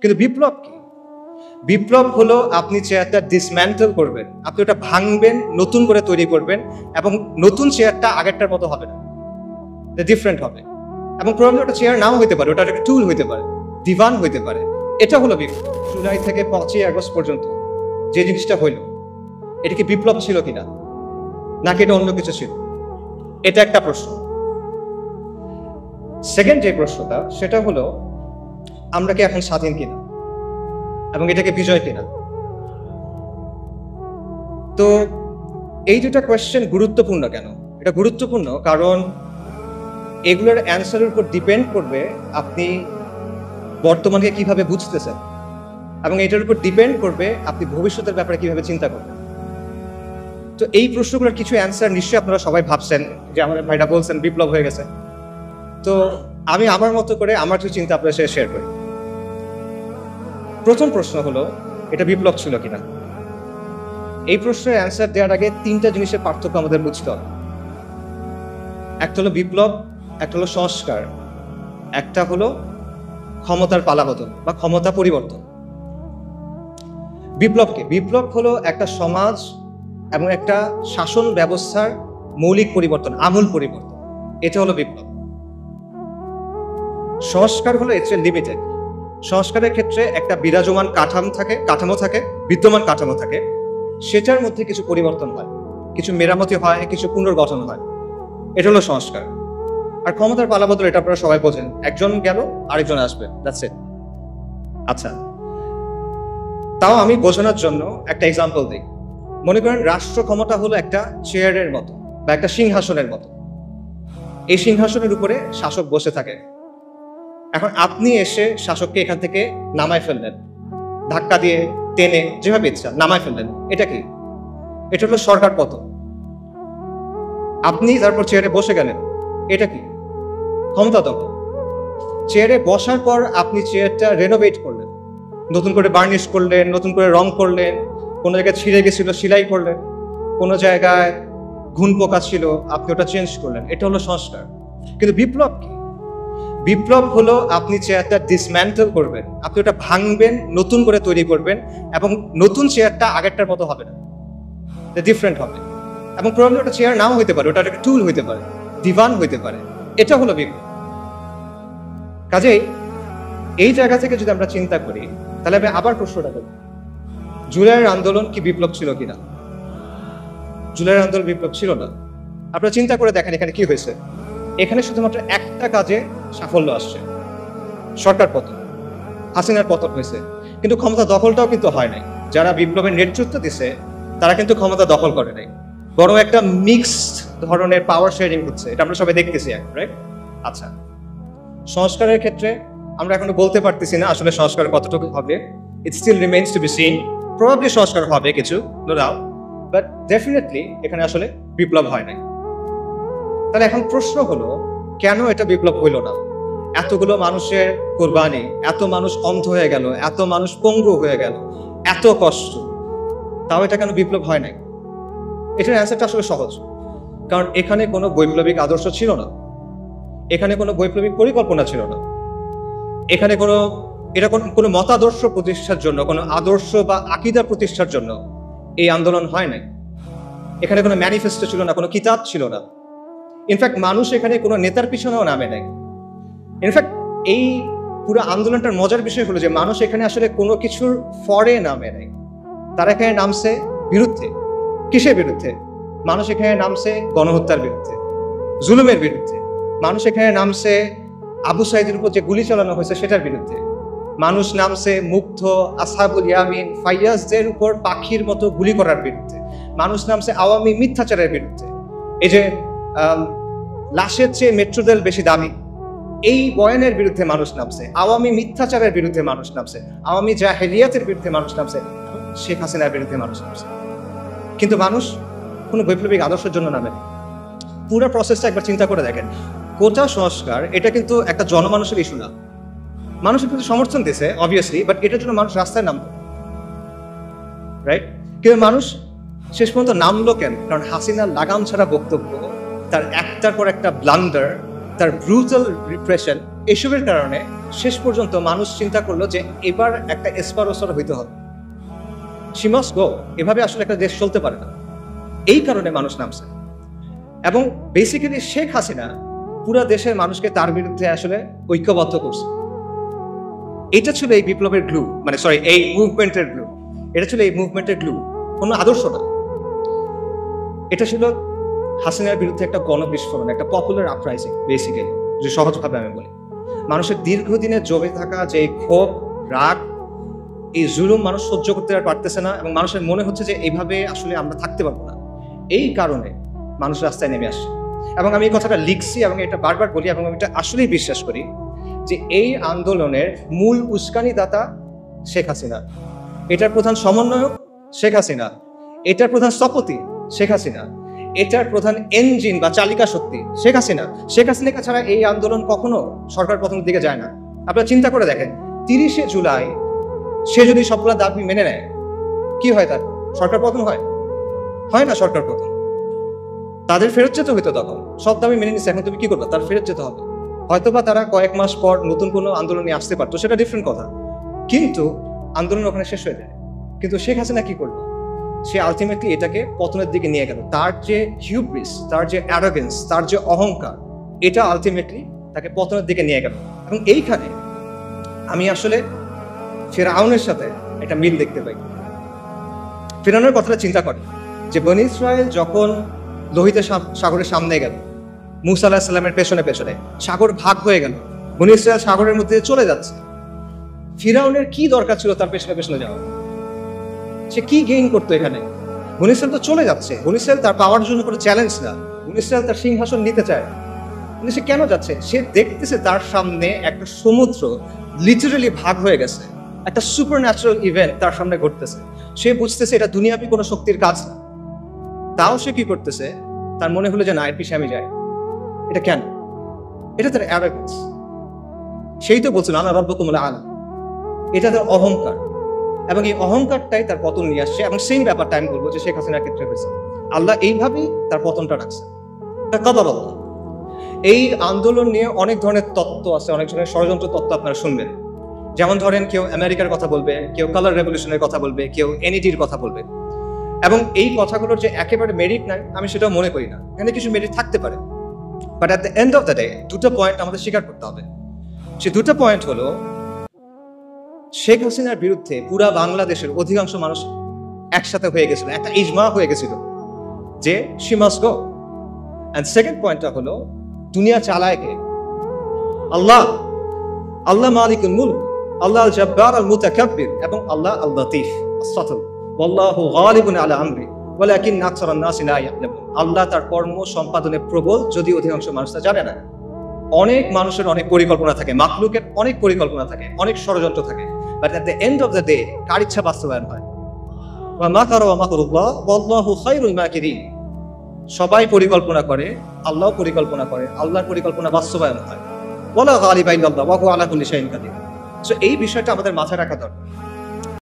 কিন্তু বিপ্লব কি? বিপ্লব হলো আপনি চেয়ারটা ডিসম্যান্টল করবেন, আপনি ওটা ভাঙবেন, নতুন করে তৈরি করবেন, এবং নতুন চেয়ারটা আগেরটার মতো হবে না, ডিফারেন্ট হবে। এবং প্রবলেম ওটা চেয়ার নাও হইতে পারে, ওটা একটা টুল হইতে পারে, দিভান হইতে পারে। এটা হলো বিপ্লব। জুলাই থেকে 5ই আগস্ট পর্যন্ত যে জিনিসটা হইল, এটা কি বিপ্লব ছিল কিনা, নাকি এটা অন্য কিছু ছিল? এটা একটা প্রশ্ন। সেকেন্ড যে প্রশ্নটা, সেটা হলো আমরা কি এখন স্বাধীন কিনা, এবং এটাকে বিজয় কিনা? তো এই দুটা কোয়েশ্চেন গুরুত্বপূর্ণ কেন? এটা গুরুত্বপূর্ণ কারণ এগুলোর অ্যান্সারের উপর ডিপেন্ড করবে আপনি বর্তমানকে কিভাবে বুঝতেছেন, এবং এটার উপর ডিপেন্ড করবে আপনি ভবিষ্যতের ব্যাপারে কিভাবে চিন্তা করবেন। তো এই প্রশ্নগুলোর কিছু অ্যান্সার নিশ্চয়ই আপনারা সবাই ভাবছেন, যে আমাদের ভাইরা বলছেন বিপ্লব হয়ে গেছে। তো আমি আমার মতো করে আমার কিছু চিন্তা আপনার সাথে শেয়ার করি। প্রথম প্রশ্ন হলো, এটা বিপ্লব ছিল কিনা? এই প্রশ্নের অ্যান্সার দেওয়ার আগে 3টা জিনিসের পার্থক্য আমাদের বুঝতে হবে। একটা হলো বিপ্লব, একটা হলো সংস্কার, একটা হলো ক্ষমতার পালাবদল বা ক্ষমতা পরিবর্তন। বিপ্লবকে, বিপ্লব হলো একটা সমাজ এবং একটা শাসন ব্যবস্থার মৌলিক পরিবর্তন, আমূল পরিবর্তন। এটা হলো বিপ্লব। সংস্কার হলো এর চেয়ে লিমিটেড। সংস্কারের ক্ষেত্রে একটা বিরাজমান কাঠামো থাকে, বিদ্যমান কাঠামো থাকে, সেটার মধ্যে কিছু পরিবর্তন হয়, কিছু মেরামতি হয়, কিছু পুনর্গঠন হয়। এটা হলো সংস্কার। আর ক্ষমতার পালাবদল, এটা আপনারা সবাই বোঝেন, একজন গেল আরেকজন আসবে, দ্যাটস ইট। আচ্ছা, তাও আমি বোঝানোর জন্য একটা এক্সাম্পল দিই। মনে করেন রাষ্ট্র ক্ষমতা হলো একটা চেয়ারের মতো বা একটা সিংহাসনের মতো। এই সিংহাসনের উপরে শাসক বসে থাকে। এখন আপনি এসে শাসককে এখান থেকে নামায় ফেললেন, ধাক্কা দিয়ে, টেনে, যেভাবে ইচ্ছা নামায় ফেললেন। এটা কি? এটা হলো সরকার পতন। আপনি তারপর চেয়ারে বসে গেলেন, এটা কি? ক্ষমতা দখল। চেয়ারে বসার পর আপনি চেয়ারটা রেনোভেট করলেন, নতুন করে বার্নিশ করলেন, নতুন করে রং করলেন, কোনো জায়গায় ছিঁড়ে গেছিল সেলাই করলেন, কোনো জায়গায় ঘুণ পোকা ছিল আপনি ওটা চেঞ্জ করলেন। এটা হলো সংস্কার। কিন্তু বিপ্লব কি? বিপ্লব হলো আপনি চেয়ারটা ডিসম্যান্টল করবেন, আপনি ওটা ভাঙবেন, নতুন করে তৈরি করবেন, এবং নতুন চেয়ারটা আগেরটার মতো হবে না, ডিফারেন্ট হবে। এবং প্রবলেম ওটা চেয়ার নাও হইতে পারে, ওটা একটা টুল হইতে পারে, দিভান হইতে পারে। এটা হলো বিপ্লব। কাজেই এই জায়গা থেকে যদি আমরা চিন্তা করি, তাহলে আমি আবার প্রশ্নটা করি, জুলাইয়ের আন্দোলন কি বিপ্লব ছিল কিনা? জুলাইয়ের আন্দোলন বিপ্লব ছিল না। আপনারা চিন্তা করে দেখেন এখানে কি হয়েছে। এখানে শুধুমাত্র একটা কাজে সাফল্য আসছে, সরকার পতন, হাসিনার পতন হয়েছে। কিন্তু ক্ষমতা দখলটাও কিন্তু হয় নাই। যারা বিপ্লবের নেতৃত্ব দিছে তারা কিন্তু ক্ষমতা দখল করে নাই, বরং একটা মিক্সড ধরনের পাওয়ার শেয়ারিং হচ্ছে। এটা আমরা সবাই দেখতেছি, রাইট? আচ্ছা, সংস্কারের ক্ষেত্রে আমরা এখনো বলতে পারতেছি না আসলে সংস্কার কতটুকু হবে। It still remains to be seen. Probably সংস্কার হবে কিছু, নো ডাউট, বাট ডেফিনেটলি এখানে আসলে বিপ্লব হয় নাই। তাহলে এখন প্রশ্ন হলো, কেন এটা বিপ্লব হইল না? এতগুলো মানুষের কোরবানি, এত মানুষ অন্ধ হয়ে গেল, এত মানুষ পঙ্গু হয়ে গেল, এত কষ্ট, তাও এটা কেন বিপ্লব হয় নাই? এটার অ্যান্সারটা আসলে সহজ। কারণ এখানে কোনো বৈপ্লবিক আদর্শ ছিল না, এখানে কোনো বৈপ্লবিক পরিকল্পনা ছিল না, এখানে কোনো মতাদর্শ প্রতিষ্ঠার জন্য, কোনো আদর্শ বা আকীদা প্রতিষ্ঠার জন্য এই আন্দোলন হয় নাই। এখানে কোনো ম্যানিফেস্টো ছিল না, কোনো কিতাব ছিল না। ইনফ্যাক্ট মানুষ এখানে কোনো নেতার পিছনেও নামে নাই। ইনফ্যাক্ট এই পুরো আন্দোলনটার মজার বিষয় হলো যে মানুষ এখানে আসলে কোনো কিছুর ফরে নামে নাই। তারা এখানে নামছে বিরুদ্ধে। কিসের বিরুদ্ধে? মানুষ এখানে নামছে গণহত্যার বিরুদ্ধে, জুলুমের বিরুদ্ধে। মানুষ এখানে নামছে আবু সাইদের উপর যে গুলি চালানো হয়েছে সেটার বিরুদ্ধে। মানুষ নামছে মুগ্ধ, আসহাবুল ইয়ামিন, ফাইয়াজদের উপর পাখির মতো গুলি করার বিরুদ্ধে। মানুষ নামছে আওয়ামী মিথ্যাচারের বিরুদ্ধে। এই যে লাশের চেয়ে মেট্রো রেল বেশি দামি, এই বয়ানের বিরুদ্ধে মানুষ নামছে। আওয়ামী মিথ্যাচারের বিরুদ্ধে মানুষ নামছে। আওয়ামী জাহেলিয়াতের বিরুদ্ধে মানুষ নামছে। শেখ হাসিনার বিরুদ্ধে মানুষ নামছে। কিন্তু মানুষ কোনো বৈপ্লবিক আদর্শের জন্য নামে। পুরো প্রসেসটা একবার চিন্তা করে দেখেন। কোটা সংস্কার এটা কিন্তু একটা জনমানুষের ইস্যু না। মানুষের কিন্তু সমর্থন দিয়েছে অবভিয়াসলি, বাট এটার জন্য মানুষ রাস্তায় নামতো, রাইট? কিন্তু মানুষ শেষ পর্যন্ত নামলো কেন? কারণ হাসিনার লাগাম ছাড়া বক্তব্য, তার একটার পর একটা ব্লান্ডার, তার ব্রুটাল রিপ্রেশন, এসবের কারণে শেষ পর্যন্ত মানুষ চিন্তা করলো যে এবার একটা এসপারোসর হইতে হবে, শি মাস্ট গো। এভাবে আসলে একটা দেশ চলতে পারে না, এই কারণে মানুষ নামছে। এবং বেসিক্যালি শেখ হাসিনা পুরো দেশের মানুষকে তার বিরুদ্ধে আসলে ঐক্যবদ্ধ করছে। এটা ছিল এই বিপ্লবের গ্লু, মানে সরি এই মুভমেন্টের গ্লু। এটা ছিল এই মুভমেন্টের গ্লু, কোনো আদর্শ না। এটা ছিল হাসিনার বিরুদ্ধে একটা গণবিস্ফোরণ, একটা পপুলার আপরাইজিং বেসিক্যালি, যে সহজভাবে আমি বলি। মানুষের দীর্ঘদিনে জমে থাকা যে ক্ষোভ, রাগ, এই জুলুম মানুষ সহ্য করতে আর পারতেছে না, এবং মানুষের মনে হচ্ছে যে এইভাবে আসলে আমরা থাকতে পারবো না। এই কারণে মানুষ রাস্তায় নেমে আসছে। এবং আমি এই কথাটা লিখছি এবং এটা বারবার বলি, এবং আমি এটা আসলেই বিশ্বাস করি যে এই আন্দোলনের মূল উস্কানিদাতা শেখ হাসিনা, এটার প্রধান সমন্বয়ক শেখ হাসিনা, এটার প্রধান স্থপতি শেখ হাসিনা, এটার প্রধান ইঞ্জিন বা চালিকা শক্তি শেখ হাসিনা। শেখ হাসিনাকে ছাড়া এই আন্দোলন কখনো সরকার পতনের দিকে যায় না। আপনারা চিন্তা করে দেখেন, 30শে জুলাই সে যদি সবগুলা দাবি মেনে নেয়, কি হয়? তার সরকার পতন হয়? হয় না সরকার পতন। তাদের ফেরত যেতে হইতো তখন। সব দাবি মেনে নিচ্ছে, এখন তুমি কি করবে? তার ফেরত যেতে হবে। হয়তোবা তারা কয়েক মাস পর নতুন কোনো আন্দোলনে আসতে পারতো, সেটা ডিফারেন্ট কথা, কিন্তু আন্দোলন ওখানে শেষ হয়ে যায়। কিন্তু শেখ হাসিনা কি করলো? সে আলটিমেটলি এটাকে পতনের দিকে নিয়ে গেল। তার যে হিউব্রিস, তার যে অ্যারোগেন্স, তার যে অহংকার, এটা আলটিমেটলি তাকে পতনের দিকে নিয়ে গেল। এবং এইখানে আমি আসলে ফিরআউনের সাথে একটা মিল দেখতে পাই। ফিরআউনের কথাটা চিন্তা করে যে বনী ইসরায়েল যখন লোহিত সাগরের সামনে গেল, মুসা আলাইহিস সালামের পেছনে পেছনে সাগর ভাগ হয়ে গেল, বনী ইসরায়েল সাগরের মধ্যে চলে যাচ্ছে। ফিরআউনের কি দরকার ছিল তার পেছনে পেছনে যাওয়া? সে কি গেইন করতো এখানে? বনী ইসরায়েল তো চলে যাচ্ছে। বনী ইসরায়েল তার পাওয়ার জন্য কোনো চ্যালেঞ্জ না, বনী ইসরায়েল তার সিংহাসন নিতে চায়। কিন্তু সে কেন যাচ্ছে? সে দেখতেছে তার সামনে একটা সমুদ্র লিটারালি ভাগ হয়ে গেছে, একটা সুপার ন্যাচারাল ইভেন্ট তার সামনে ঘটতেছে। সে বুঝতেছে এটা দুনিয়াবি কোনো শক্তির কাজ না। তাও সে কি করতেছে? তার মনে হলো যে না, এর পিছিয়ে আমি যাই। এটা কেন? এটা তার অ্যারোগেন্স। সেই তো বলছিল আনা রাব্বুকুমুল আ'লা। এটা তার অহংকার, এবং এই অহংকারটাই তার পতন নিয়ে আসছে। এবং সেই ব্যাপারটা আমি বলবো যে শেখ হাসিনার ক্ষেত্রে হয়েছে। আল্লাহ এইভাবেই তার পতনটা রাখছে। কদর আল্লাহ। এই আন্দোলন নিয়ে অনেক ধরনের তত্ত্ব আছে, অনেক ধরনের ষড়যন্ত্র তত্ত্ব আপনারা শুনবেন। যেমন ধরেন, কেউ আমেরিকার কথা বলবে, কেউ কালার রেভলিউশনের কথা বলবে, কেউ এনইডির কথা বলবে। এবং এই কথাগুলোর যে একেবারে মেরিট নাই আমি সেটাও মনে করি না, এখানে কিছু মেরিট থাকতে পারে। But at the end of the day দুটো পয়েন্ট আমাদের স্বীকার করতে হবে। সে দুটো পয়েন্ট হলো, শেখ হাসিনার বিরুদ্ধে পুরা বাংলাদেশের অধিকাংশ মানুষ একসাথে হয়ে গেছিল, একটা ইজমা হয়ে গেছিল যে she must go. And second পয়েন্টটা হলো, দুনিয়া চালায় কে? আল্লাহ। আল্লাহ মালিকুল মুলক, আল্লাহ আল জব্বার আল মুতাকাব্বির, এবং আল্লাহ আল লতীফ আস-সাতর। ওয়াল্লাহু গালিবুন আলা আমরি ওয়ালাকিন আকসারান নাসি লা ইয়ালামুন। আল্লাহ তার কর্ম সম্পাদনে প্রবল, যদি অধিকাংশ মানুষ তা জানে না। অনেক মানুষের অনেক পরিকল্পনা থাকে, মাখলুকের অনেক পরিকল্পনা থাকে, অনেক ষড়যন্ত্র থাকে, but at the end of the day কার ইচ্ছা বাস্তবায়ন হয়? ওয়া মাকারু ওয়া মাকরুল্লাহ ওয়াল্লাহু খায়রুল মাকিরিন। সবাই পরিকল্পনা করে, আল্লাহও পরিকল্পনা করে, আল্লাহর পরিকল্পনা বাস্তবায়ন হয়। ওয়ালা গালিবা ইল্লাল্লাহ ওয়া হুয়া আলা কুল্লি শাইইন কাদির। সো এই বিষয়টা আমাদের মাথায় রাখা দরকার।